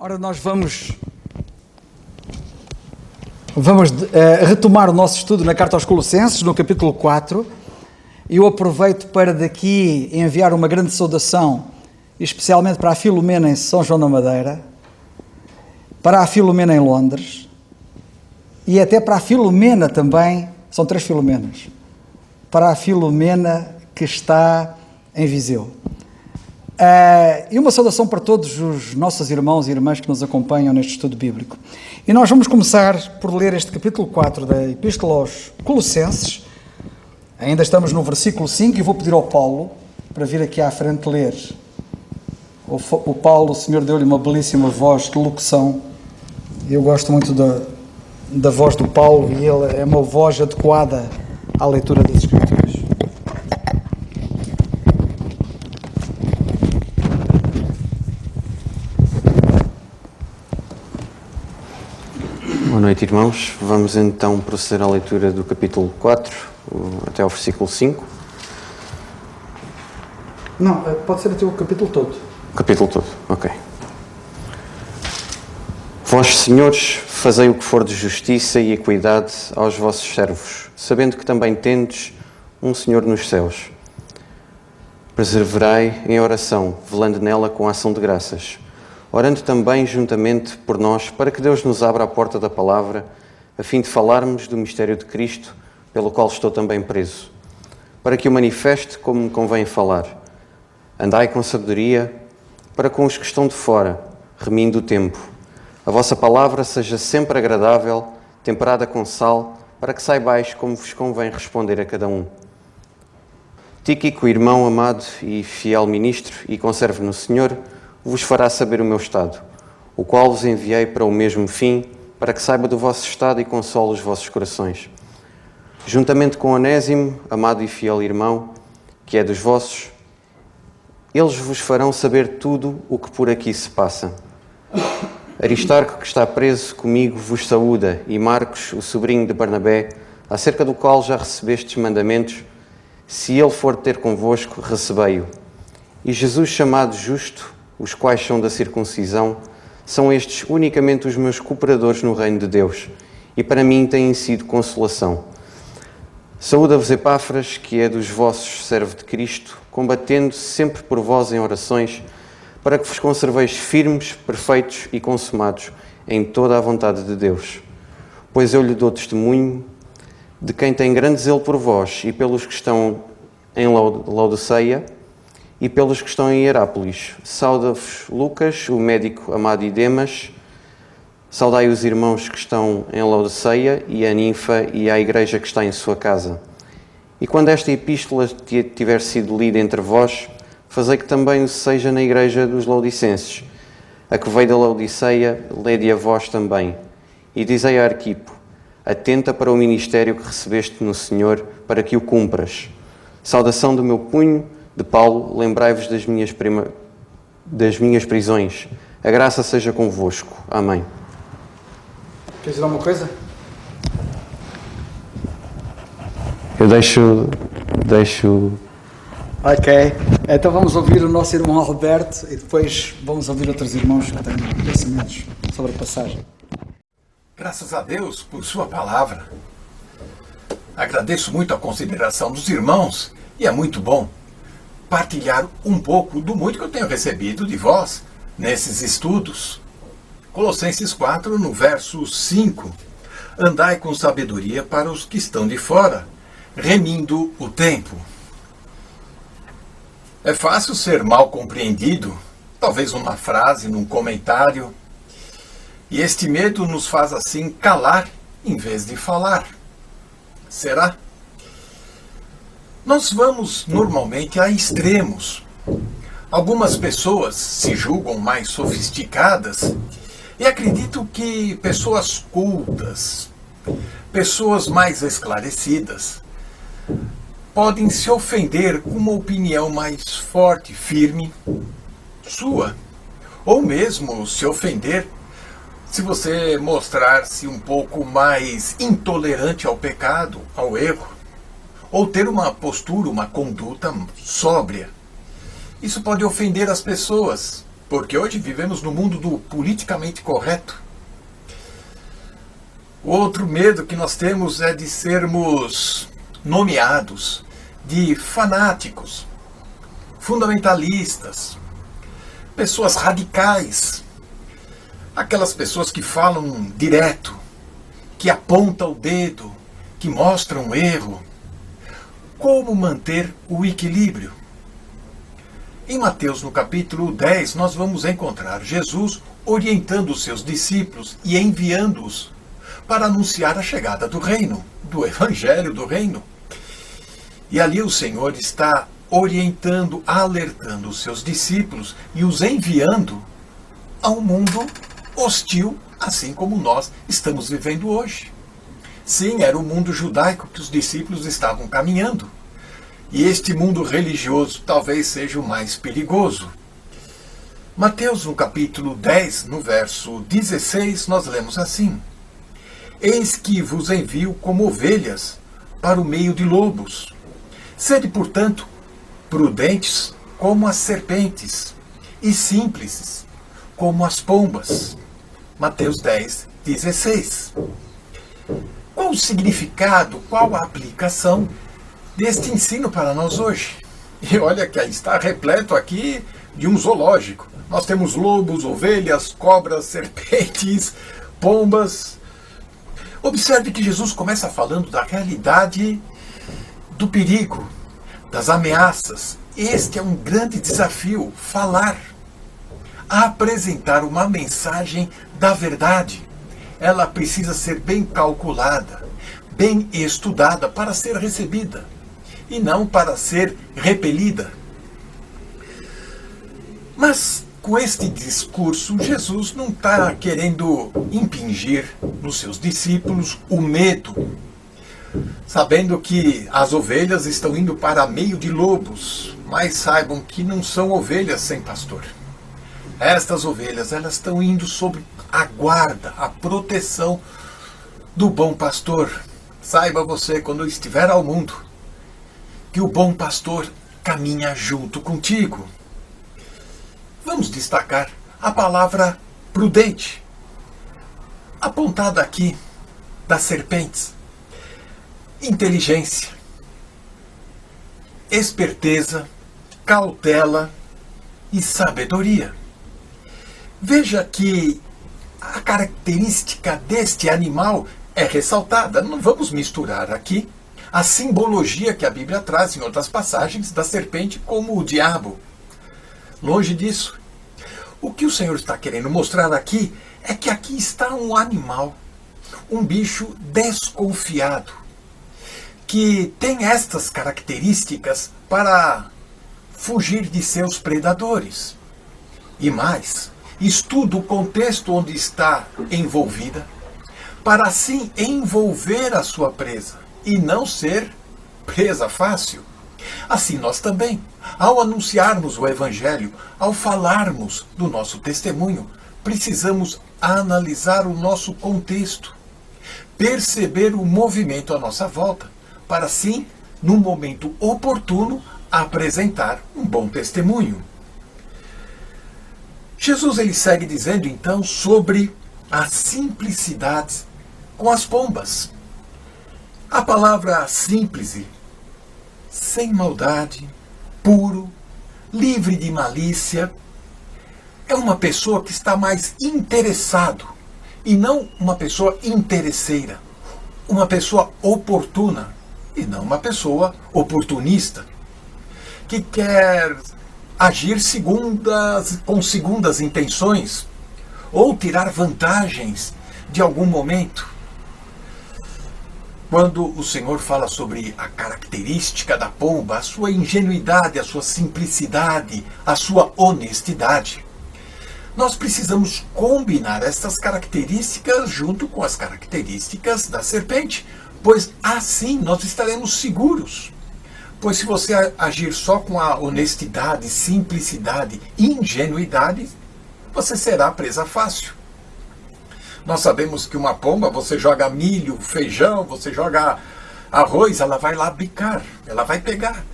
Ora, nós vamos retomar o nosso estudo na Carta aos Colossenses, no capítulo 4. Eu aproveito para daqui enviar uma grande saudação, especialmente para a Filomena em São João da Madeira, para a Filomena em Londres e até para a Filomena também, são 3 Filomenas, para a Filomena que está em Viseu. E uma saudação para todos os nossos irmãos e irmãs que nos acompanham neste estudo bíblico. E nós vamos começar por ler este capítulo 4 da Epístola aos Colossenses. Ainda estamos no versículo 5 e vou pedir ao Paulo para vir aqui à frente ler. O Paulo, o Senhor deu-lhe uma belíssima voz de locução. Eu gosto muito da voz do Paulo e ele é uma voz adequada à leitura das Escrituras. Boa noite, irmãos. Vamos então proceder à leitura do capítulo 4 até ao versículo 5. Não, pode ser até o capítulo todo. O capítulo todo, ok. Vós, senhores, fazei o que for de justiça e equidade aos vossos servos, sabendo que também tendes um Senhor nos céus. Perseverai em oração, velando nela com a ação de graças, orando também juntamente por nós, para que Deus nos abra a porta da palavra, a fim de falarmos do mistério de Cristo, pelo qual estou também preso, para que o manifeste como me convém falar. Andai com sabedoria para com os que estão de fora, remindo o tempo. A vossa palavra seja sempre agradável, temperada com sal, para que saibais como vos convém responder a cada um. Tíquico, irmão amado e fiel ministro, e conservo no Senhor, vos fará saber o meu estado, o qual vos enviei para o mesmo fim, para que saiba do vosso estado e console os vossos corações. Juntamente com Onésimo, amado e fiel irmão, que é dos vossos, eles vos farão saber tudo o que por aqui se passa. Aristarco, que está preso comigo, vos saúda, e Marcos, o sobrinho de Barnabé, acerca do qual já recebestes mandamentos, se ele for ter convosco, recebei-o. E Jesus, chamado justo, os quais são da circuncisão, são estes unicamente os meus cooperadores no reino de Deus, e para mim têm sido consolação. Saúda-vos Epáfras, que é dos vossos servo de Cristo, combatendo sempre por vós em orações, para que vos conserveis firmes, perfeitos e consumados em toda a vontade de Deus. Pois eu lhe dou testemunho de quem tem grande zelo por vós e pelos que estão em Laodiceia e pelos que estão em Hierápolis. Sauda-vos Lucas, o médico amado, e Demas. Saudai os irmãos que estão em Laodiceia e a Ninfa e à igreja que está em sua casa. E quando esta epístola tiver sido lida entre vós, fazei que também o seja na igreja dos Laodicenses. A que veio da Laodiceia, lede a vós também. E dizei a Arquipo: atenta para o ministério que recebeste no Senhor, para que o cumpras. Saudação do meu punho, de Paulo. Lembrai-vos das minhas prisões. A graça seja convosco. Amém. Queres dizer alguma coisa? Eu deixo... Ok, então vamos ouvir o nosso irmão Alberto e depois vamos ouvir outros irmãos que têm pensamentos sobre a passagem. Graças a Deus por sua palavra. Agradeço muito a consideração dos irmãos e é muito bom partilhar um pouco do muito que eu tenho recebido de vós nesses estudos. Colossenses 4, no verso 5. Andai com sabedoria para os que estão de fora, remindo o tempo. É fácil ser mal compreendido, talvez uma frase, num comentário. E este medo nos faz assim calar em vez de falar. Será? Nós vamos normalmente a extremos. Algumas pessoas se julgam mais sofisticadas e acreditam que pessoas cultas, pessoas mais esclarecidas, podem se ofender com uma opinião mais forte, firme, sua. Ou mesmo se ofender se você mostrar-se um pouco mais intolerante ao pecado, ao erro, ou ter uma postura, uma conduta sóbria. Isso pode ofender as pessoas, porque hoje vivemos no mundo do politicamente correto. O outro medo que nós temos é de sermos nomeados de fanáticos, fundamentalistas, pessoas radicais, aquelas pessoas que falam direto, que apontam o dedo, que mostram o erro. Como manter o equilíbrio? Em Mateus, no capítulo 10, nós vamos encontrar Jesus orientando os seus discípulos e enviando-os para anunciar a chegada do reino, do evangelho do reino. E ali o Senhor está orientando, alertando os seus discípulos e os enviando a um mundo hostil, assim como nós estamos vivendo hoje. Sim, era o mundo judaico que os discípulos estavam caminhando. E este mundo religioso talvez seja o mais perigoso. Mateus, no capítulo 10, no verso 16, nós lemos assim: Eis que vos envio como ovelhas para o meio de lobos. Sede, portanto, prudentes como as serpentes e simples como as pombas. Mateus 10, 16. Qual o significado, qual a aplicação deste ensino para nós hoje? E olha que está repleto aqui de um zoológico. Nós temos lobos, ovelhas, cobras, serpentes, pombas. Observe que Jesus começa falando da realidade do perigo, das ameaças. Este é um grande desafio, falar, apresentar uma mensagem da verdade. Ela precisa ser bem calculada, bem estudada para ser recebida e não para ser repelida. Mas com este discurso, Jesus não está querendo impingir nos seus discípulos o medo, sabendo que as ovelhas estão indo para meio de lobos, mas saibam que não são ovelhas sem pastor. Estas ovelhas, elas estão indo sob a guarda, a proteção do bom pastor. Saiba você, quando estiver ao mundo, que o bom pastor caminha junto contigo. Vamos destacar a palavra prudente, apontada aqui das serpentes. Inteligência, esperteza, cautela e sabedoria. Veja que a característica deste animal é ressaltada. Não vamos misturar aqui a simbologia que a Bíblia traz em outras passagens da serpente como o diabo. Longe disso. O que o Senhor está querendo mostrar aqui é que aqui está um animal, um bicho desconfiado, que tem estas características para fugir de seus predadores. E mais, estuda o contexto onde está envolvida, para assim envolver a sua presa e não ser presa fácil. Assim nós também, ao anunciarmos o Evangelho, ao falarmos do nosso testemunho, precisamos analisar o nosso contexto, perceber o movimento à nossa volta, para assim, no momento oportuno, apresentar um bom testemunho. Jesus ele segue dizendo então sobre a simplicidade com as pombas. A palavra simples, sem maldade, puro, livre de malícia, é uma pessoa que está mais interessado e não uma pessoa interesseira, uma pessoa oportuna e não uma pessoa oportunista, que quer agir com segundas intenções ou tirar vantagens de algum momento. Quando o Senhor fala sobre a característica da pomba, a sua ingenuidade, a sua simplicidade, a sua honestidade, nós precisamos combinar essas características junto com as características da serpente, pois assim nós estaremos seguros. Pois se você agir só com a honestidade, simplicidade e ingenuidade, você será presa fácil. Nós sabemos que uma pomba, você joga milho, feijão, você joga arroz, ela vai lá bicar, ela vai pegar.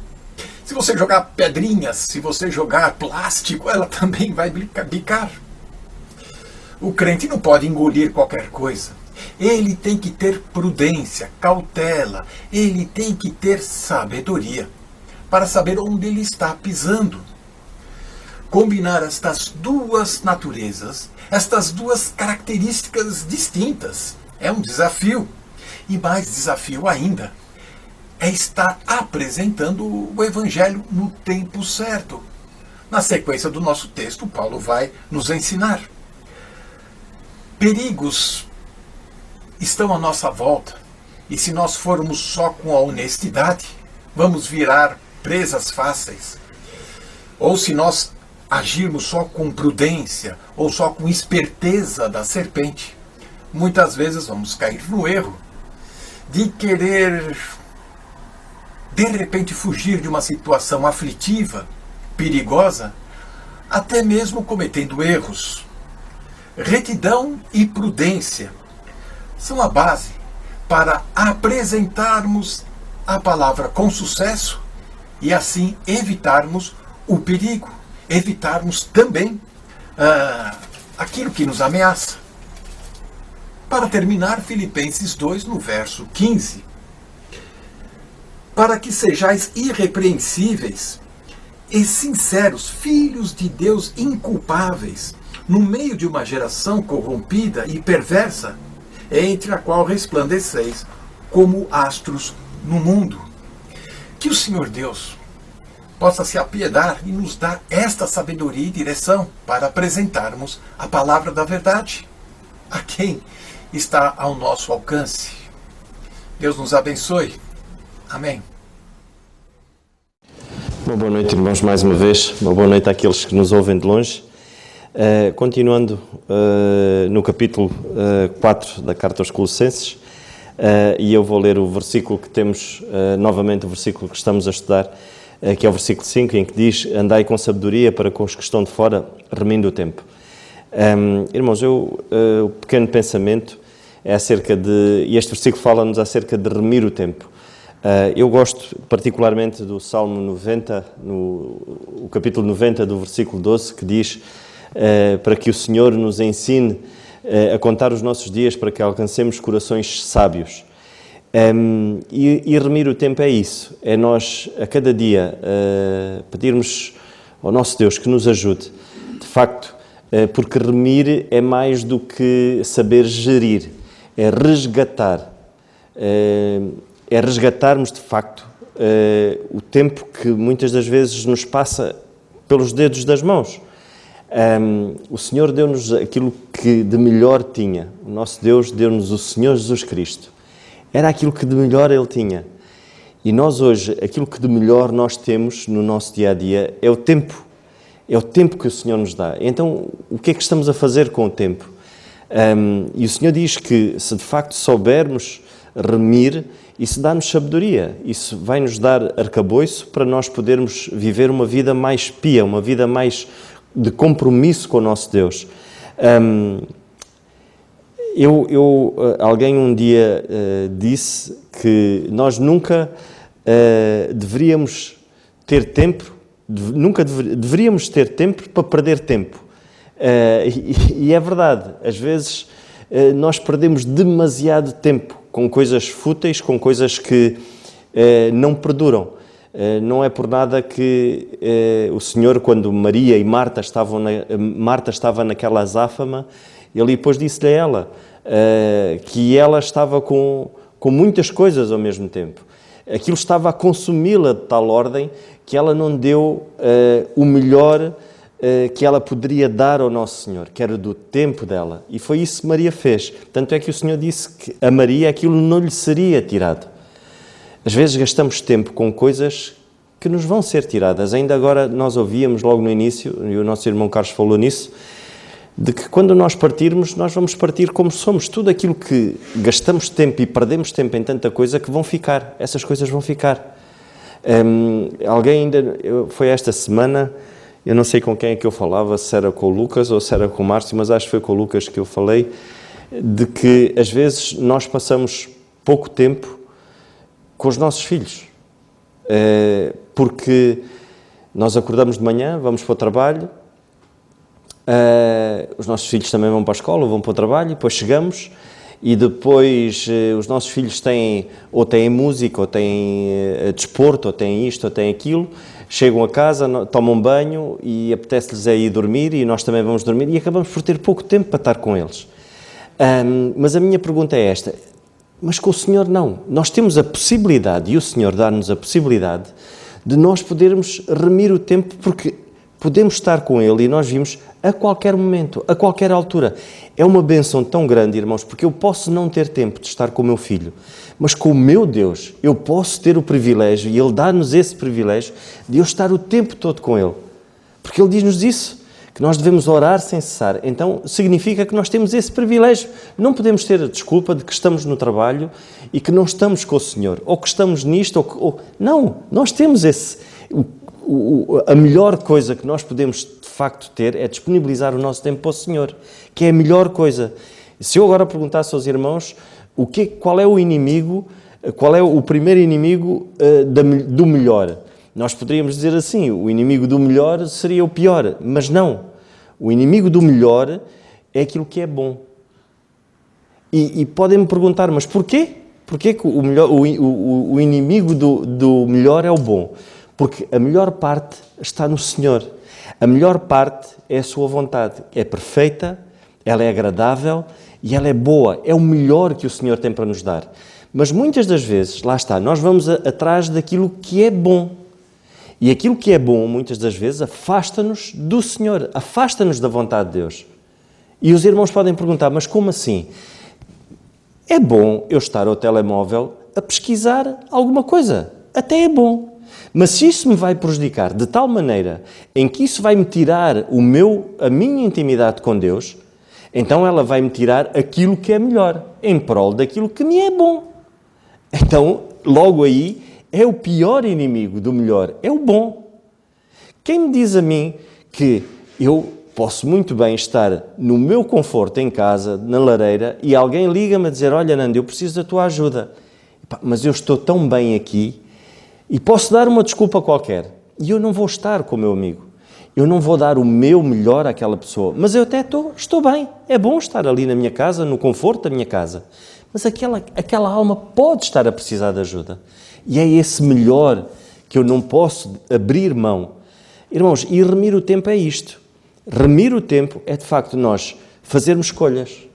Se você jogar pedrinhas, se você jogar plástico, ela também vai bicar. O crente não pode engolir qualquer coisa. Ele tem que ter prudência, cautela, ele tem que ter sabedoria para saber onde ele está pisando. Combinar estas duas naturezas, estas duas características distintas, é um desafio. E mais desafio ainda é estar apresentando o Evangelho no tempo certo. Na sequência do nosso texto, Paulo vai nos ensinar. Perigos estão à nossa volta, e se nós formos só com a honestidade, vamos virar presas fáceis. Ou se nós agirmos só com prudência, ou só com esperteza da serpente, muitas vezes vamos cair no erro de querer, de repente, fugir de uma situação aflitiva, perigosa, até mesmo cometendo erros. Retidão e prudência são a base para apresentarmos a palavra com sucesso e assim evitarmos o perigo, evitarmos também aquilo que nos ameaça. Para terminar, Filipenses 2, no verso 15. Para que sejais irrepreensíveis e sinceros, filhos de Deus inculpáveis, no meio de uma geração corrompida e perversa, entre a qual resplandeceis como astros no mundo. Que o Senhor Deus possa se apiedar e nos dar esta sabedoria e direção para apresentarmos a palavra da verdade a quem está ao nosso alcance. Deus nos abençoe. Amém. Uma boa noite, irmãos, mais uma vez. Uma boa noite àqueles que nos ouvem de longe. Continuando no capítulo 4 da Carta aos Colossenses, e eu vou ler o versículo que temos, novamente o versículo que estamos a estudar, que é o versículo 5, em que diz: andai com sabedoria para com os que estão de fora, remindo o tempo. Irmãos, o pequeno pensamento é acerca de, e este versículo fala-nos acerca de remir o tempo. Eu gosto particularmente do Salmo 90, o capítulo 90 do versículo 12, que diz para que o Senhor nos ensine a contar os nossos dias para que alcancemos corações sábios. E remir o tempo é isso, é nós a cada dia pedirmos ao nosso Deus que nos ajude, de facto, porque remir é mais do que saber gerir, é resgatar, é resgatarmos de facto o tempo que muitas das vezes nos passa pelos dedos das mãos. O Senhor deu-nos aquilo que de melhor tinha. O nosso Deus deu-nos o Senhor Jesus Cristo. Era aquilo que de melhor Ele tinha. E nós hoje, aquilo que de melhor nós temos no nosso dia-a-dia é o tempo. É o tempo que o Senhor nos dá. Então, o que é que estamos a fazer com o tempo? E o Senhor diz que se de facto soubermos remir, isso dá-nos sabedoria. Isso vai nos dar arcabouço para nós podermos viver uma vida mais pia, uma vida mais de compromisso com o nosso Deus. Alguém um dia disse que nós nunca deveríamos ter tempo, deveríamos ter tempo para perder tempo. E é verdade, às vezes nós perdemos demasiado tempo com coisas fúteis, com coisas que não perduram. Não é por nada que o Senhor, quando Maria e Marta estava naquela azáfama, Ele depois disse-lhe a ela que ela estava com muitas coisas ao mesmo tempo. Aquilo estava a consumi-la de tal ordem que ela não deu o melhor que ela poderia dar ao Nosso Senhor, que era do tempo dela. E foi isso que Maria fez. Tanto é que o Senhor disse que a Maria aquilo não lhe seria tirado. Às vezes gastamos tempo com coisas que nos vão ser tiradas. Ainda agora nós ouvíamos logo no início, e o nosso irmão Carlos falou nisso, de que quando nós partirmos, nós vamos partir como somos. Tudo aquilo que gastamos tempo e perdemos tempo em tanta coisa que vão ficar. Essas coisas vão ficar. Alguém ainda... Foi esta semana, eu não sei com quem é que eu falava, se era com o Lucas ou se era com o Márcio, mas acho que foi com o Lucas que eu falei, de que às vezes nós passamos pouco tempo com os nossos filhos. porque nós acordamos de manhã, vamos para o trabalho, os nossos filhos também vão para a escola, vão para o trabalho, depois chegamos e depois os nossos filhos têm música, ou têm desporto, ou têm isto, ou têm aquilo, chegam a casa, tomam banho e apetece-lhes ir dormir e nós também vamos dormir e acabamos por ter pouco tempo para estar com eles. Mas a minha pergunta é esta, mas com o Senhor não. Nós temos a possibilidade, e o Senhor dá-nos a possibilidade, de nós podermos remir o tempo, porque podemos estar com Ele e nós vimos a qualquer momento, a qualquer altura. É uma bênção tão grande, irmãos, porque eu posso não ter tempo de estar com o meu filho, mas com o meu Deus eu posso ter o privilégio, e Ele dá-nos esse privilégio, de eu estar o tempo todo com Ele. Porque Ele diz-nos isso, que nós devemos orar sem cessar. Então significa que nós temos esse privilégio. Não podemos ter a desculpa de que estamos no trabalho e que não estamos com o Senhor, ou que estamos nisto, Não, nós temos esse... A melhor coisa que nós podemos de facto ter é disponibilizar o nosso tempo para o Senhor, que é a melhor coisa. Se eu agora perguntasse aos irmãos qual é o inimigo, qual é o primeiro inimigo do melhor, nós poderíamos dizer assim, o inimigo do melhor seria o pior, mas não. O inimigo do melhor é aquilo que é bom. E podem-me perguntar, mas porquê? Porquê que o inimigo do melhor é o bom? Porque a melhor parte está no Senhor. A melhor parte é a sua vontade. É perfeita, ela é agradável e ela é boa. É o melhor que o Senhor tem para nos dar. Mas muitas das vezes, lá está, nós vamos atrás daquilo que é bom. E aquilo que é bom, muitas das vezes, afasta-nos do Senhor, afasta-nos da vontade de Deus. E os irmãos podem perguntar, mas como assim? É bom eu estar ao telemóvel a pesquisar alguma coisa. Até é bom. Mas se isso me vai prejudicar de tal maneira em que isso vai me tirar a minha intimidade com Deus, então ela vai me tirar aquilo que é melhor, em prol daquilo que me é bom. Então, logo aí, é o pior inimigo do melhor, é o bom. Quem me diz a mim que eu posso muito bem estar no meu conforto em casa, na lareira, e alguém liga-me a dizer, olha Nando, eu preciso da tua ajuda, mas eu estou tão bem aqui, e posso dar uma desculpa qualquer, e eu não vou estar com o meu amigo, eu não vou dar o meu melhor àquela pessoa, mas eu até estou bem, é bom estar ali na minha casa, no conforto da minha casa, mas aquela alma pode estar a precisar de ajuda, e é esse melhor que eu não posso abrir mão. Irmãos, e remir o tempo é isto. Remir o tempo é, de facto, nós fazermos escolhas.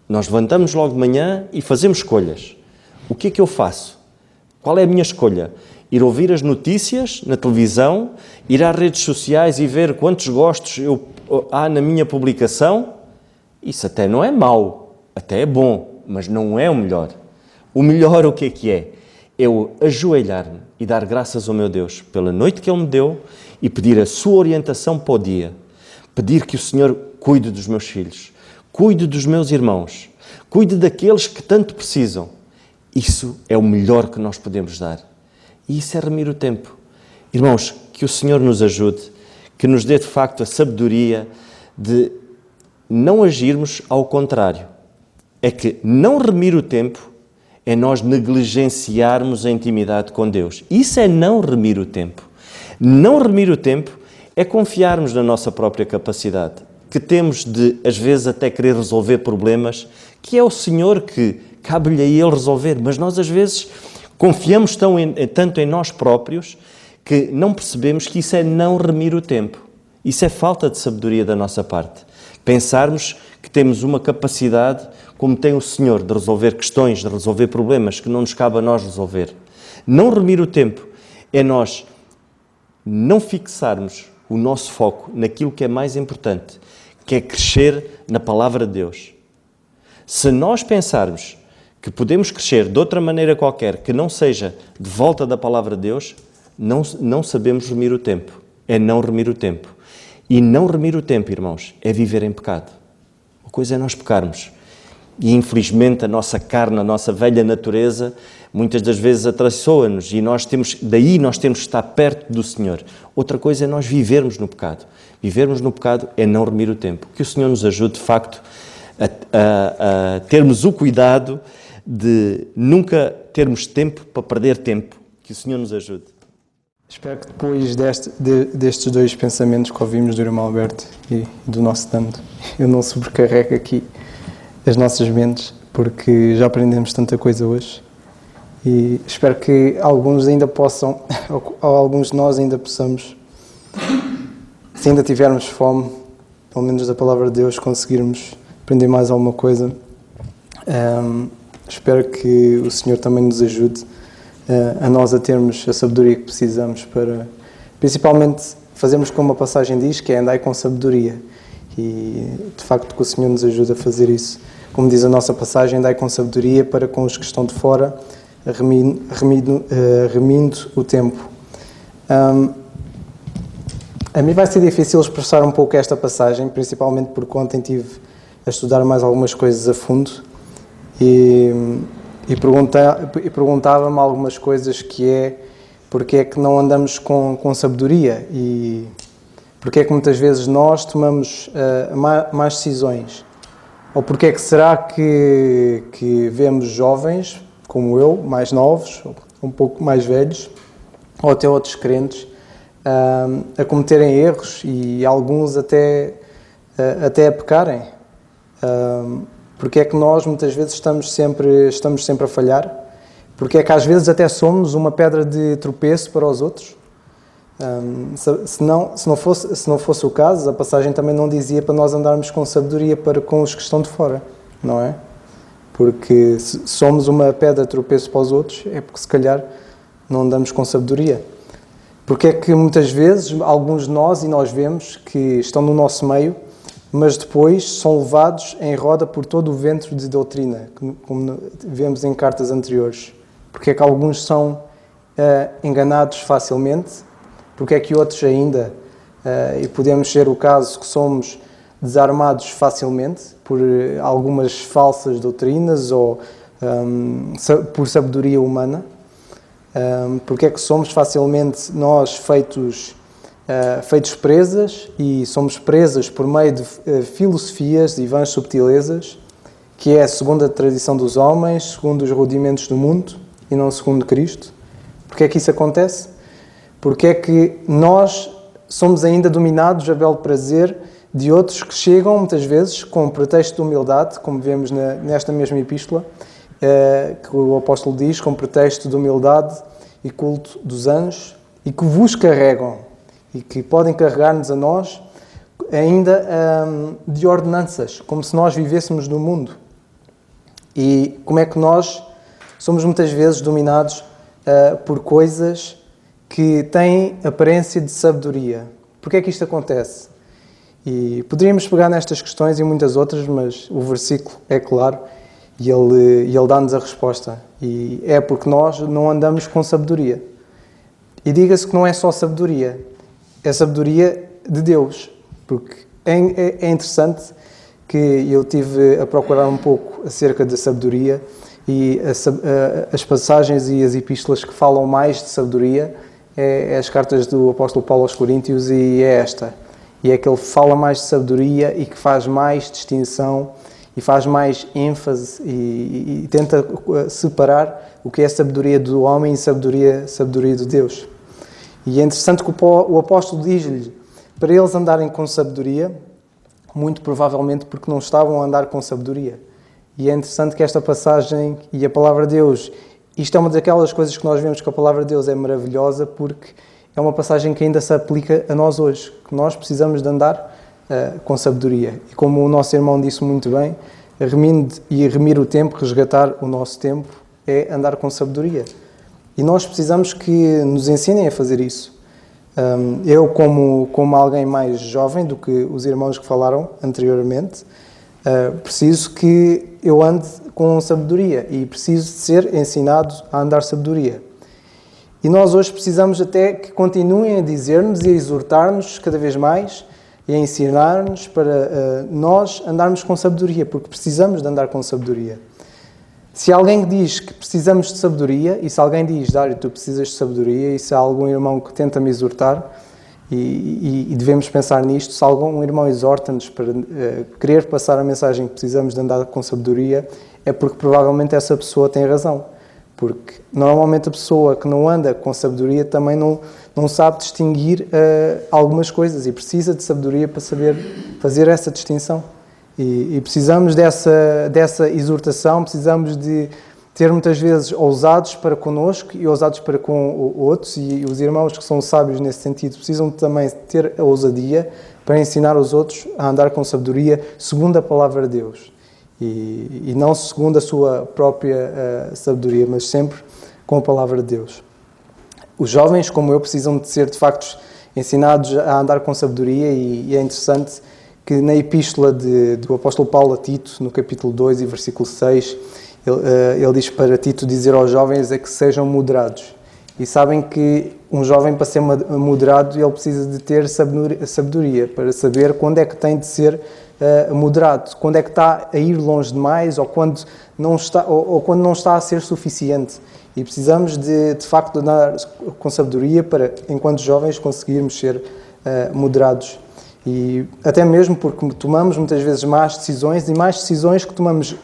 Nós levantamos logo de manhã e fazemos escolhas. O que é que eu faço? Qual é a minha escolha? Ir ouvir as notícias na televisão, ir às redes sociais e ver quantos gostos há na minha publicação? Isso até não é mau, até é bom, mas não é o melhor. O melhor o que é? Eu ajoelhar-me e dar graças ao meu Deus pela noite que Ele me deu e pedir a sua orientação para o dia. Pedir que o Senhor cuide dos meus filhos, cuide dos meus irmãos, cuide daqueles que tanto precisam. Isso é o melhor que nós podemos dar. E isso é remir o tempo. Irmãos, que o Senhor nos ajude, que nos dê de facto a sabedoria de não agirmos ao contrário. É que não remir o tempo é nós negligenciarmos a intimidade com Deus. Isso é não remir o tempo. Não remir o tempo é confiarmos na nossa própria capacidade, que temos de, às vezes, até querer resolver problemas, que é o Senhor que cabe-lhe a Ele resolver, mas nós, às vezes, confiamos tanto em nós próprios que não percebemos que isso é não remir o tempo. Isso é falta de sabedoria da nossa parte. Pensarmos que temos uma capacidade, como tem o Senhor, de resolver questões, de resolver problemas que não nos cabe a nós resolver. Não remir o tempo é nós não fixarmos o nosso foco naquilo que é mais importante, que é crescer na palavra de Deus. Se nós pensarmos que podemos crescer de outra maneira qualquer, que não seja de volta da palavra de Deus, não sabemos remir o tempo. É não remir o tempo. E não remir o tempo, irmãos, é viver em pecado. Uma coisa é nós pecarmos. E infelizmente a nossa carne, a nossa velha natureza, muitas das vezes atraiçoa-nos e daí nós temos que estar perto do Senhor. Outra coisa é nós vivermos no pecado. Vivermos no pecado é não remir o tempo. Que o Senhor nos ajude, de facto, a termos o cuidado de nunca termos tempo para perder tempo. Que o Senhor nos ajude. Espero que depois destes dois pensamentos que ouvimos do irmão Alberto e do nosso Nando, eu não sobrecarregue aqui as nossas mentes, porque já aprendemos tanta coisa hoje. E espero que alguns ainda possam, ou alguns de nós ainda possamos, se ainda tivermos fome, pelo menos da palavra de Deus, conseguirmos aprender mais alguma coisa. Espero que o Senhor também nos ajude a nós a termos a sabedoria que precisamos para, principalmente, fazermos como a passagem diz, que é andar com sabedoria. E, de facto, que o Senhor nos ajude a fazer isso. Como diz a nossa passagem, andai com sabedoria para com os que estão de fora, remindo o tempo. A mim vai ser difícil expressar um pouco esta passagem, principalmente porque ontem estive a estudar mais algumas coisas a fundo e perguntava-me algumas coisas, que é porque é que não andamos com sabedoria e porque é que muitas vezes nós tomamos más decisões, ou porque é que será que vemos jovens como eu, mais novos, um pouco mais velhos, ou até outros crentes, a cometerem erros e alguns até a pecarem. Porque é que nós muitas vezes estamos sempre a falhar? Porque é que às vezes até somos uma pedra de tropeço para os outros? Se não fosse o caso, a passagem também não dizia para nós andarmos com sabedoria para com os que estão de fora, não é? Porque se somos uma pedra de tropeço para os outros, é porque se calhar não andamos com sabedoria. Porque é que muitas vezes alguns de nós, e nós vemos, que estão no nosso meio, mas depois são levados em roda por todo o vento de doutrina, como vemos em cartas anteriores. Porque é que alguns são enganados facilmente, porque é que outros ainda, e podemos ser o caso que somos desarmados facilmente por algumas falsas doutrinas ou por sabedoria humana. Porque é que somos facilmente nós feitos presas, e somos presas por meio de filosofias e vãs subtilezas, que é segundo a tradição dos homens, segundo os rudimentos do mundo e não segundo Cristo. Porque é que isso acontece? Porque é que nós somos ainda dominados a belo prazer de outros que chegam muitas vezes com pretexto de humildade, como vemos nesta mesma epístola, que o apóstolo diz, com pretexto de humildade e culto dos anjos, e que vos carregam, e que podem carregar-nos a nós ainda de ordenanças, como se nós vivêssemos no mundo. E como é que nós somos muitas vezes dominados por coisas que têm aparência de sabedoria? Porquê é que isto acontece? E poderíamos pegar nestas questões e muitas outras, mas o versículo é claro e ele dá-nos a resposta. E é porque nós não andamos com sabedoria. E diga-se que não é só sabedoria, é sabedoria de Deus. Porque é interessante que eu tive a procurar um pouco acerca da sabedoria, e as passagens e as epístolas que falam mais de sabedoria é as cartas do apóstolo Paulo aos Coríntios, e é esta. E é que ele fala mais de sabedoria e que faz mais distinção e faz mais ênfase e tenta separar o que é sabedoria do homem e sabedoria de Deus. E é interessante que o apóstolo diz-lhe para eles andarem com sabedoria, muito provavelmente porque não estavam a andar com sabedoria. E é interessante que esta passagem e a palavra de Deus, isto é uma daquelas coisas que nós vemos que a palavra de Deus é maravilhosa, porque é uma passagem que ainda se aplica a nós hoje, que nós precisamos de andar com sabedoria. E como o nosso irmão disse muito bem, remir o tempo, resgatar o nosso tempo, é andar com sabedoria. E nós precisamos que nos ensinem a fazer isso. Eu, como alguém mais jovem do que os irmãos que falaram anteriormente, preciso que eu ande com sabedoria e preciso de ser ensinado a andar sabedoria. E nós hoje precisamos até que continuem a dizer-nos e a exortar-nos cada vez mais e a ensinar-nos para nós andarmos com sabedoria, porque precisamos de andar com sabedoria. Se alguém diz que precisamos de sabedoria, e se alguém diz, Dário, tu precisas de sabedoria, e se há algum irmão que tenta me exortar, e devemos pensar nisto, se algum irmão exorta-nos para querer passar a mensagem que precisamos de andar com sabedoria, é porque provavelmente essa pessoa tem razão. Porque normalmente a pessoa que não anda com sabedoria também não sabe distinguir algumas coisas e precisa de sabedoria para saber fazer essa distinção. E precisamos dessa exortação, precisamos de ter muitas vezes ousados para connosco e ousados para com outros, e os irmãos que são sábios nesse sentido precisam também ter a ousadia para ensinar os outros a andar com sabedoria segundo a palavra de Deus. E não segundo a sua própria sabedoria, mas sempre com a palavra de Deus. Os jovens, como eu, precisam de ser, de facto, ensinados a andar com sabedoria, e é interessante que na epístola do apóstolo Paulo a Tito, no capítulo 2 e versículo 6, ele diz para Tito dizer aos jovens que sejam moderados. E sabem que um jovem, para ser moderado, ele precisa de ter sabedoria para saber quando é que tem de ser moderado, quando é que está a ir longe demais, ou quando não está a ser suficiente. E precisamos de facto andar com sabedoria para, enquanto jovens, conseguirmos ser moderados. E até mesmo porque tomamos muitas vezes más decisões, e más decisões que tomamos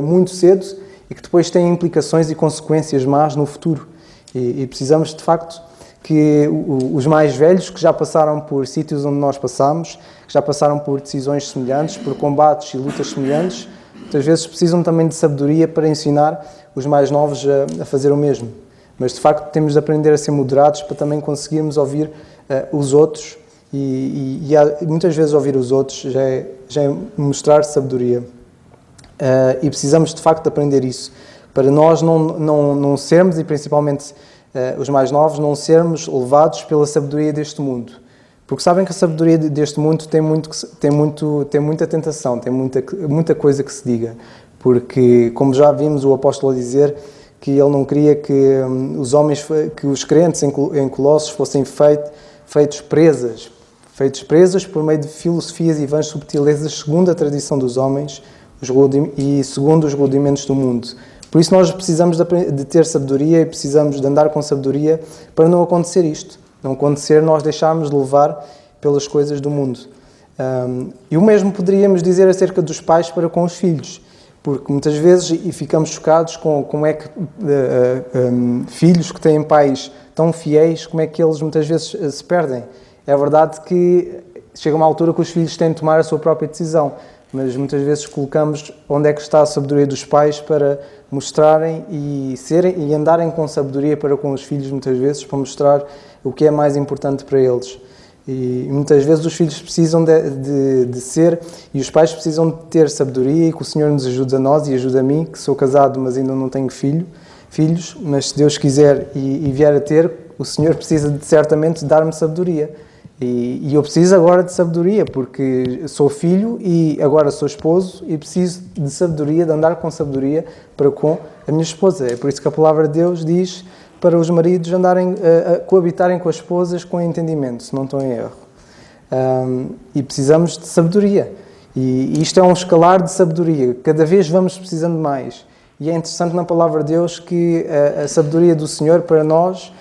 muito cedo e que depois têm implicações e consequências más no futuro. E precisamos, de facto, que os mais velhos, que já passaram por sítios onde nós passamos, que já passaram por decisões semelhantes, por combates e lutas semelhantes, muitas vezes precisam também de sabedoria para ensinar os mais novos a fazer o mesmo. Mas, de facto, temos de aprender a ser moderados para também conseguirmos ouvir os outros, e muitas vezes ouvir os outros já é mostrar sabedoria. E precisamos, de facto, aprender isso, para nós não sermos, e principalmente os mais novos, não sermos levados pela sabedoria deste mundo. Porque sabem que a sabedoria deste mundo tem muita tentação, tem muita coisa que se diga. Porque, como já vimos o apóstolo a dizer, que ele não queria que os crentes em Colossos fossem feitos presas por meio de filosofias e vãs subtilezas segundo a tradição dos homens e segundo os rudimentos do mundo. Por isso nós precisamos de ter sabedoria, e precisamos de andar com sabedoria para não acontecer isto. Não acontecer nós deixarmos de levar pelas coisas do mundo. E o mesmo poderíamos dizer acerca dos pais para com os filhos. Porque muitas vezes ficamos chocados com como é que filhos que têm pais tão fiéis, como é que eles muitas vezes se perdem. É verdade que chega uma altura que os filhos têm de tomar a sua própria decisão, mas muitas vezes colocamos onde é que está a sabedoria dos pais para mostrarem e andarem com sabedoria para com os filhos, muitas vezes, para mostrar o que é mais importante para eles. E muitas vezes os filhos precisam de ser, e os pais precisam de ter sabedoria, e que o Senhor nos ajude a nós e ajude a mim, que sou casado, mas ainda não tenho filhos, mas se Deus quiser e vier a ter, o Senhor precisa certamente dar-me sabedoria. E eu preciso agora de sabedoria, porque sou filho e agora sou esposo, e preciso de sabedoria, de andar com sabedoria para com a minha esposa. É por isso que a palavra de Deus diz para os maridos coabitarem com as esposas com entendimento, se não estão em erro. E precisamos de sabedoria. E isto é um escalar de sabedoria. Cada vez vamos precisando de mais. E é interessante na palavra de Deus que a sabedoria do Senhor para nós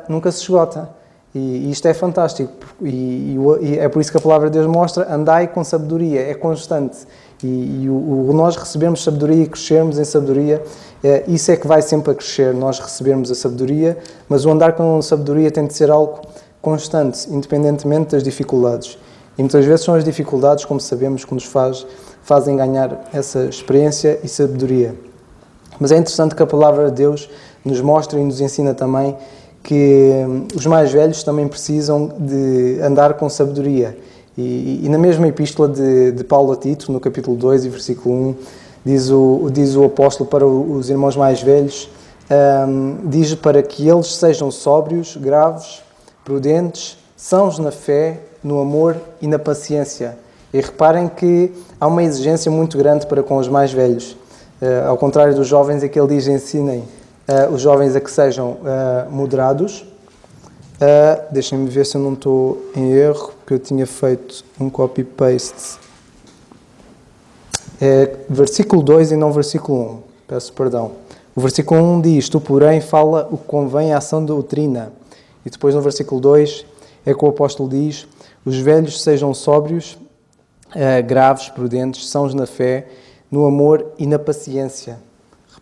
nunca se esgota. E isto é fantástico. E é por isso que a palavra de Deus mostra: andai com sabedoria, é constante. E nós recebermos sabedoria e crescermos em sabedoria, isso é que vai sempre a crescer, nós recebermos a sabedoria, mas o andar com sabedoria tem de ser algo constante, independentemente das dificuldades. E muitas vezes são as dificuldades, como sabemos, que nos fazem ganhar essa experiência e sabedoria. Mas é interessante que a palavra de Deus nos mostra e nos ensina também que os mais velhos também precisam de andar com sabedoria. E na mesma epístola de Paulo a Tito, no capítulo 2 e versículo 1, diz o apóstolo para os irmãos mais velhos, diz para que eles sejam sóbrios, graves, prudentes, sãos na fé, no amor e na paciência. E reparem que há uma exigência muito grande para com os mais velhos. Ao contrário dos jovens, é que ele diz: ensinem os jovens a que sejam moderados. Deixem-me ver se eu não estou em erro, porque eu tinha feito um copy-paste. Versículo 2 e não versículo 1. Peço perdão. O versículo 1 diz: tu, porém, fala o que convém à sã doutrina. E depois no versículo 2 é que o apóstolo diz: os velhos sejam sóbrios, graves, prudentes, sãos na fé, no amor e na paciência.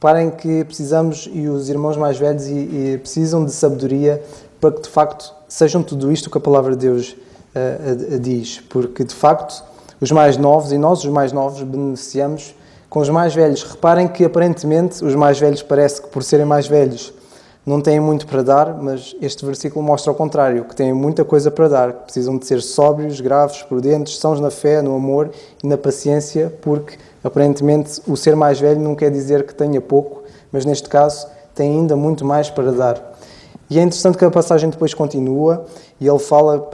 Reparem que precisamos, e os irmãos mais velhos precisam de sabedoria para que de facto sejam tudo isto que a palavra de Deus diz, porque de facto os mais novos, e nós os mais novos beneficiamos com os mais velhos. Reparem que aparentemente os mais velhos parece que por serem mais velhos não têm muito para dar, mas este versículo mostra ao contrário, que têm muita coisa para dar, que precisam de ser sóbrios, graves, prudentes, sãos na fé, no amor e na paciência, porque aparentemente o ser mais velho não quer dizer que tenha pouco, mas neste caso tem ainda muito mais para dar. E é interessante que a passagem depois continua e ele fala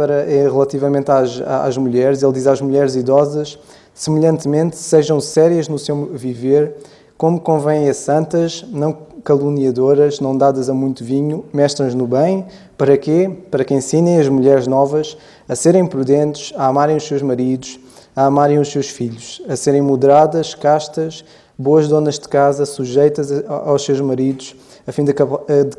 relativamente às mulheres, ele diz às mulheres idosas, semelhantemente, sejam sérias no seu viver, como convém a santas, não caluniadoras, não dadas a muito vinho, mestras no bem. Para quê? Para que ensinem as mulheres novas a serem prudentes, a amarem os seus maridos, a amarem os seus filhos, a serem moderadas, castas, boas donas de casa, sujeitas aos seus maridos, a fim de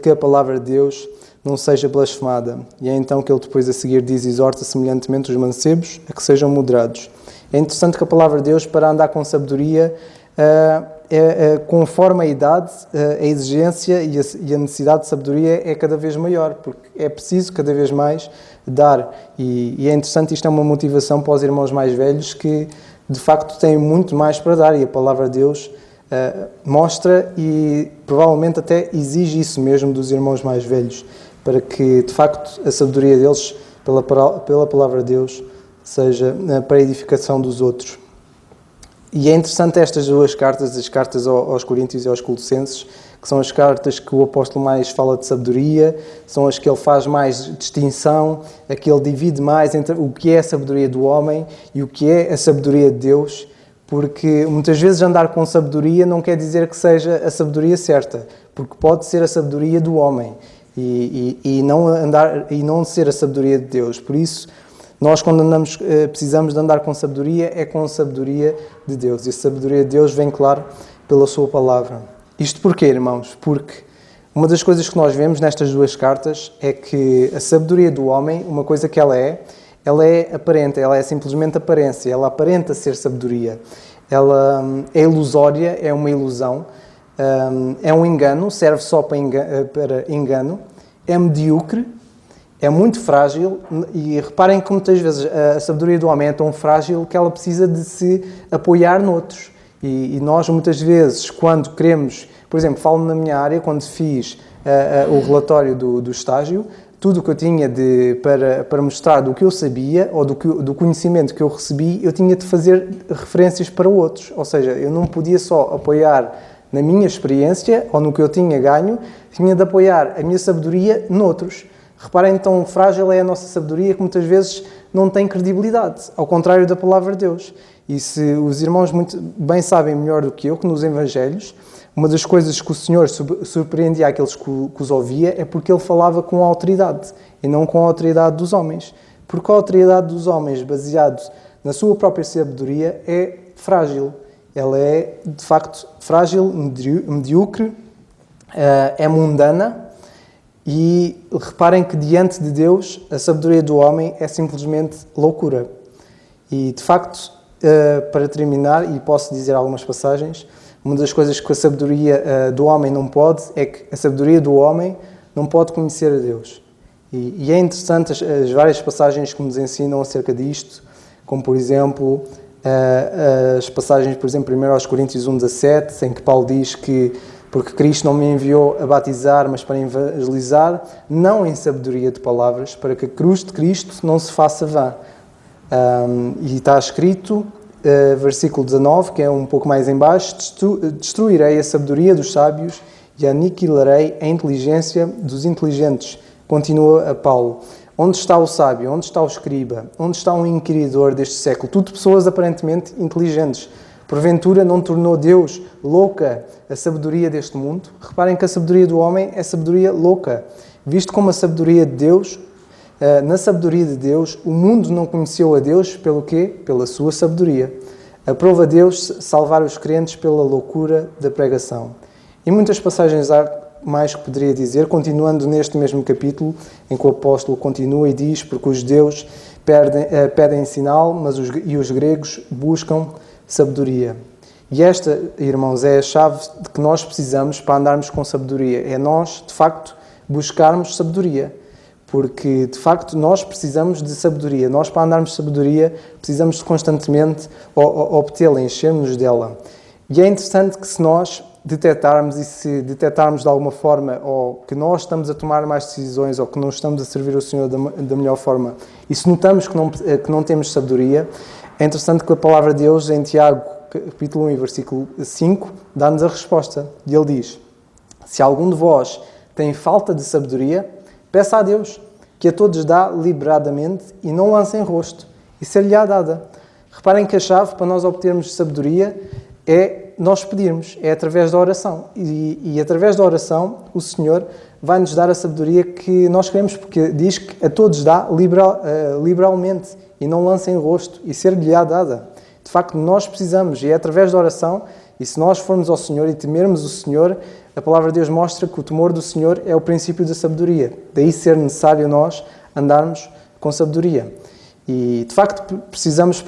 que a palavra de Deus não seja blasfemada. E é então que ele depois a seguir diz, exorta semelhantemente os mancebos a que sejam moderados. É interessante que a palavra de Deus, para andar com sabedoria, conforme a idade, a exigência e a necessidade de sabedoria é cada vez maior, porque é preciso cada vez mais dar. E é interessante, isto é uma motivação para os irmãos mais velhos que, de facto, têm muito mais para dar, e a palavra de Deus mostra e provavelmente até exige isso mesmo dos irmãos mais velhos, para que, de facto, a sabedoria deles, pela palavra de Deus, seja para a edificação dos outros. E é interessante estas duas cartas, as cartas aos Coríntios e aos Colossenses, que são as cartas que o apóstolo mais fala de sabedoria, são as que ele faz mais distinção, a que ele divide mais entre o que é a sabedoria do homem e o que é a sabedoria de Deus, porque muitas vezes andar com sabedoria não quer dizer que seja a sabedoria certa, porque pode ser a sabedoria do homem e não ser a sabedoria de Deus. Por isso, nós, quando andamos, precisamos de andar com sabedoria, é com a sabedoria de Deus. E a sabedoria de Deus vem, claro, pela sua palavra. Isto porquê, irmãos? Porque uma das coisas que nós vemos nestas duas cartas é que a sabedoria do homem, uma coisa que ela é aparente, ela é simplesmente aparência, ela aparenta ser sabedoria. Ela é ilusória, é uma ilusão, é um engano, serve só para engano, é medíocre, é muito frágil, e reparem que muitas vezes a sabedoria do homem é tão frágil que ela precisa de se apoiar noutros. E nós muitas vezes, quando queremos, por exemplo, falo na minha área, quando fiz o relatório do estágio, tudo o que eu tinha para mostrar do que eu sabia ou do conhecimento que eu recebi, eu tinha de fazer referências para outros. Ou seja, eu não podia só apoiar na minha experiência ou no que eu tinha ganho, tinha de apoiar a minha sabedoria noutros. Reparem, tão frágil é a nossa sabedoria que muitas vezes não tem credibilidade, ao contrário da palavra de Deus. E se os irmãos muito bem sabem melhor do que eu, que nos Evangelhos, uma das coisas que o Senhor surpreendia àqueles que os ouvia é porque ele falava com autoridade e não com a autoridade dos homens. Porque a autoridade dos homens, baseado na sua própria sabedoria, é frágil. Ela é, de facto, frágil, medíocre, é mundana. E reparem que diante de Deus a sabedoria do homem é simplesmente loucura. E de facto, para terminar, e posso dizer algumas passagens, uma das coisas que a sabedoria do homem não pode é que a sabedoria do homem não pode conhecer a Deus. E é interessante as várias passagens que nos ensinam acerca disto, como por exemplo as passagens, por exemplo, 1 aos Coríntios 1,17, em que Paulo diz que porque Cristo não me enviou a batizar, mas para evangelizar, não em sabedoria de palavras, para que a cruz de Cristo não se faça vã. E está escrito, versículo 19, que é um pouco mais em baixo, destruirei a sabedoria dos sábios e aniquilarei a inteligência dos inteligentes. Continua a Paulo. Onde está o sábio? Onde está o escriba? Onde está um inquiridor deste século? Tudo pessoas aparentemente inteligentes. Porventura não tornou Deus louca a sabedoria deste mundo? Reparem que a sabedoria do homem é sabedoria louca. Visto como a sabedoria de Deus, na sabedoria de Deus, o mundo não conheceu a Deus pelo quê? Pela sua sabedoria. Aprova Deus salvar os crentes pela loucura da pregação. E muitas passagens há mais que poderia dizer, continuando neste mesmo capítulo, em que o apóstolo continua e diz, porque os judeus pedem sinal, mas os gregos buscam sabedoria. E esta, irmãos, é a chave de que nós precisamos para andarmos com sabedoria. É nós, de facto, buscarmos sabedoria. Porque, de facto, nós precisamos de sabedoria. Nós, para andarmos de sabedoria, precisamos de constantemente obtê-la, enchermos dela. E é interessante que se nós detectarmos, e se detectarmos de alguma forma, ou que nós estamos a tomar mais decisões, ou que não estamos a servir o Senhor da melhor forma, e se notamos que não temos sabedoria, é interessante que a palavra de Deus, em Tiago, capítulo 1, versículo 5, dá-nos a resposta. E ele diz: se algum de vós tem falta de sabedoria, peça a Deus, que a todos dá liberadamente, e não lance em rosto, e ser-lhe-á dada. Reparem que a chave para nós obtermos sabedoria é nós pedirmos, é através da oração. E através da oração, o Senhor vai-nos dar a sabedoria que nós queremos, porque diz que a todos dá liberalmente, e não lança em rosto, e ser-lhe-á dada. De facto, nós precisamos, e é através da oração, e se nós formos ao Senhor e temermos o Senhor, a palavra de Deus mostra que o temor do Senhor é o princípio da sabedoria. Daí ser necessário nós andarmos com sabedoria. E, de facto, precisamos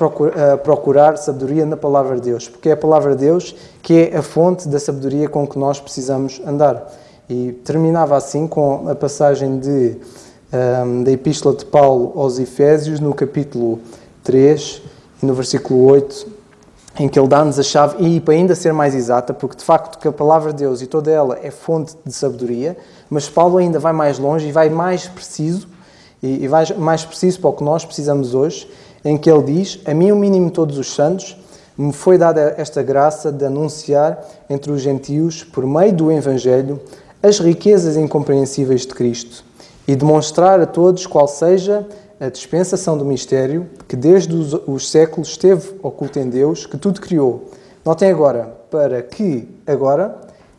procurar sabedoria na palavra de Deus, porque é a palavra de Deus que é a fonte da sabedoria com que nós precisamos andar. E terminava assim com a passagem da Epístola de Paulo aos Efésios, no capítulo 3 e no versículo 8, em que ele dá-nos a chave, e para ainda ser mais exata, porque de facto que a palavra de Deus e toda ela é fonte de sabedoria, mas Paulo ainda vai mais longe e vai mais preciso, e vai mais preciso para o que nós precisamos hoje, em que ele diz: a mim, o mínimo de todos os santos, me foi dada esta graça de anunciar entre os gentios, por meio do Evangelho, as riquezas incompreensíveis de Cristo, e demonstrar a todos qual seja a dispensação do mistério que desde os séculos esteve oculto em Deus, que tudo criou. Notem agora, para que agora,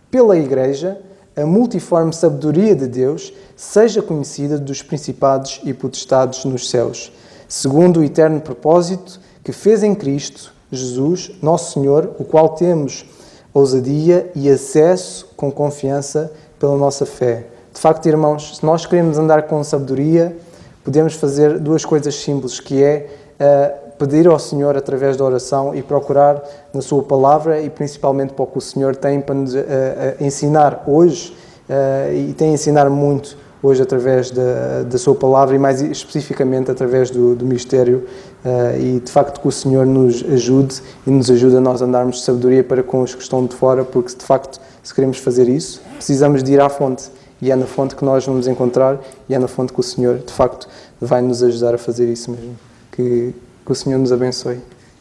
pela Igreja, a multiforme sabedoria de Deus seja conhecida dos principados e potestades nos céus, segundo o eterno propósito que fez em Cristo Jesus, nosso Senhor, o qual temos ousadia e acesso com confiança pela nossa fé. De facto, irmãos, se nós queremos andar com sabedoria, podemos fazer duas coisas simples, que é pedir ao Senhor através da oração e procurar na sua palavra, e principalmente para o que o Senhor tem para nos ensinar hoje, e tem a ensinar muito hoje através da sua palavra, e mais especificamente através do mistério, e de facto que o Senhor nos ajude e nos ajude a nós andarmos de sabedoria para com os que estão de fora, porque de facto, se queremos fazer isso, precisamos de ir à fonte. E é na fonte que nós vamos encontrar, e é na fonte que o Senhor, de facto, vai nos ajudar a fazer isso mesmo. Que o Senhor nos abençoe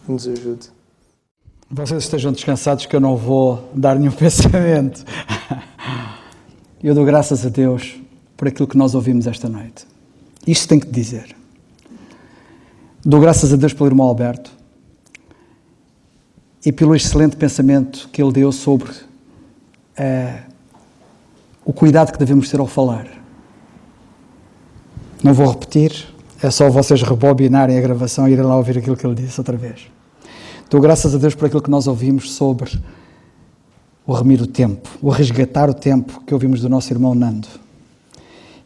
e nos ajude. Vocês estejam descansados, que eu não vou dar nenhum pensamento. Eu dou graças a Deus por aquilo que nós ouvimos esta noite. Isto tem que dizer. Dou graças a Deus pelo irmão Alberto e pelo excelente pensamento que ele deu sobre o cuidado que devemos ter ao falar. Não vou repetir, é só vocês rebobinarem a gravação e irem lá ouvir aquilo que ele disse outra vez. Dou graças a Deus por aquilo que nós ouvimos sobre o remir o tempo, o resgatar o tempo que ouvimos do nosso irmão Nando.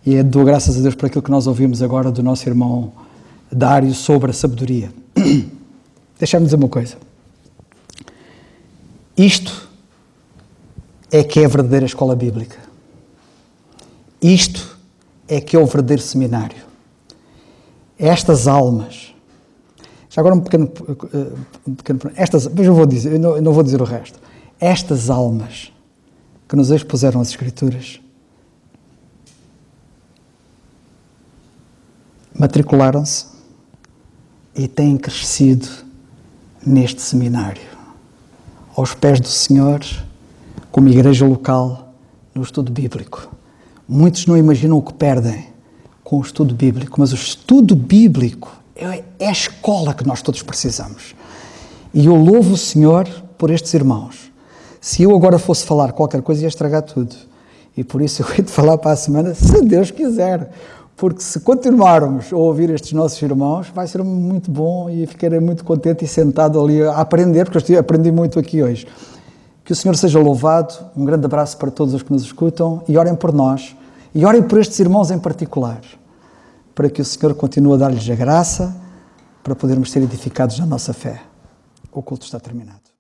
E dou graças a Deus por aquilo que nós ouvimos agora do nosso irmão Dário sobre a sabedoria. Deixa-me dizer uma coisa. Isto é que é a verdadeira escola bíblica. Isto é que é o verdadeiro seminário. Estas almas, já agora um pequeno mas eu vou dizer, eu não vou dizer o resto. Estas almas que nos expuseram as Escrituras matricularam-se e têm crescido neste seminário, aos pés do Senhor, como igreja local, no estudo bíblico. Muitos não imaginam o que perdem com o estudo bíblico, mas o estudo bíblico é a escola que nós todos precisamos. E eu louvo o Senhor por estes irmãos. Se eu agora fosse falar qualquer coisa, ia estragar tudo. E por isso eu hei de falar para a semana, se Deus quiser. Porque se continuarmos a ouvir estes nossos irmãos, vai ser muito bom e ficarei muito contente e sentado ali a aprender, porque eu aprendi muito aqui hoje. Que o Senhor seja louvado, um grande abraço para todos os que nos escutam e orem por nós, e orem por estes irmãos em particular, para que o Senhor continue a dar-lhes a graça, para podermos ser edificados na nossa fé. O culto está terminado.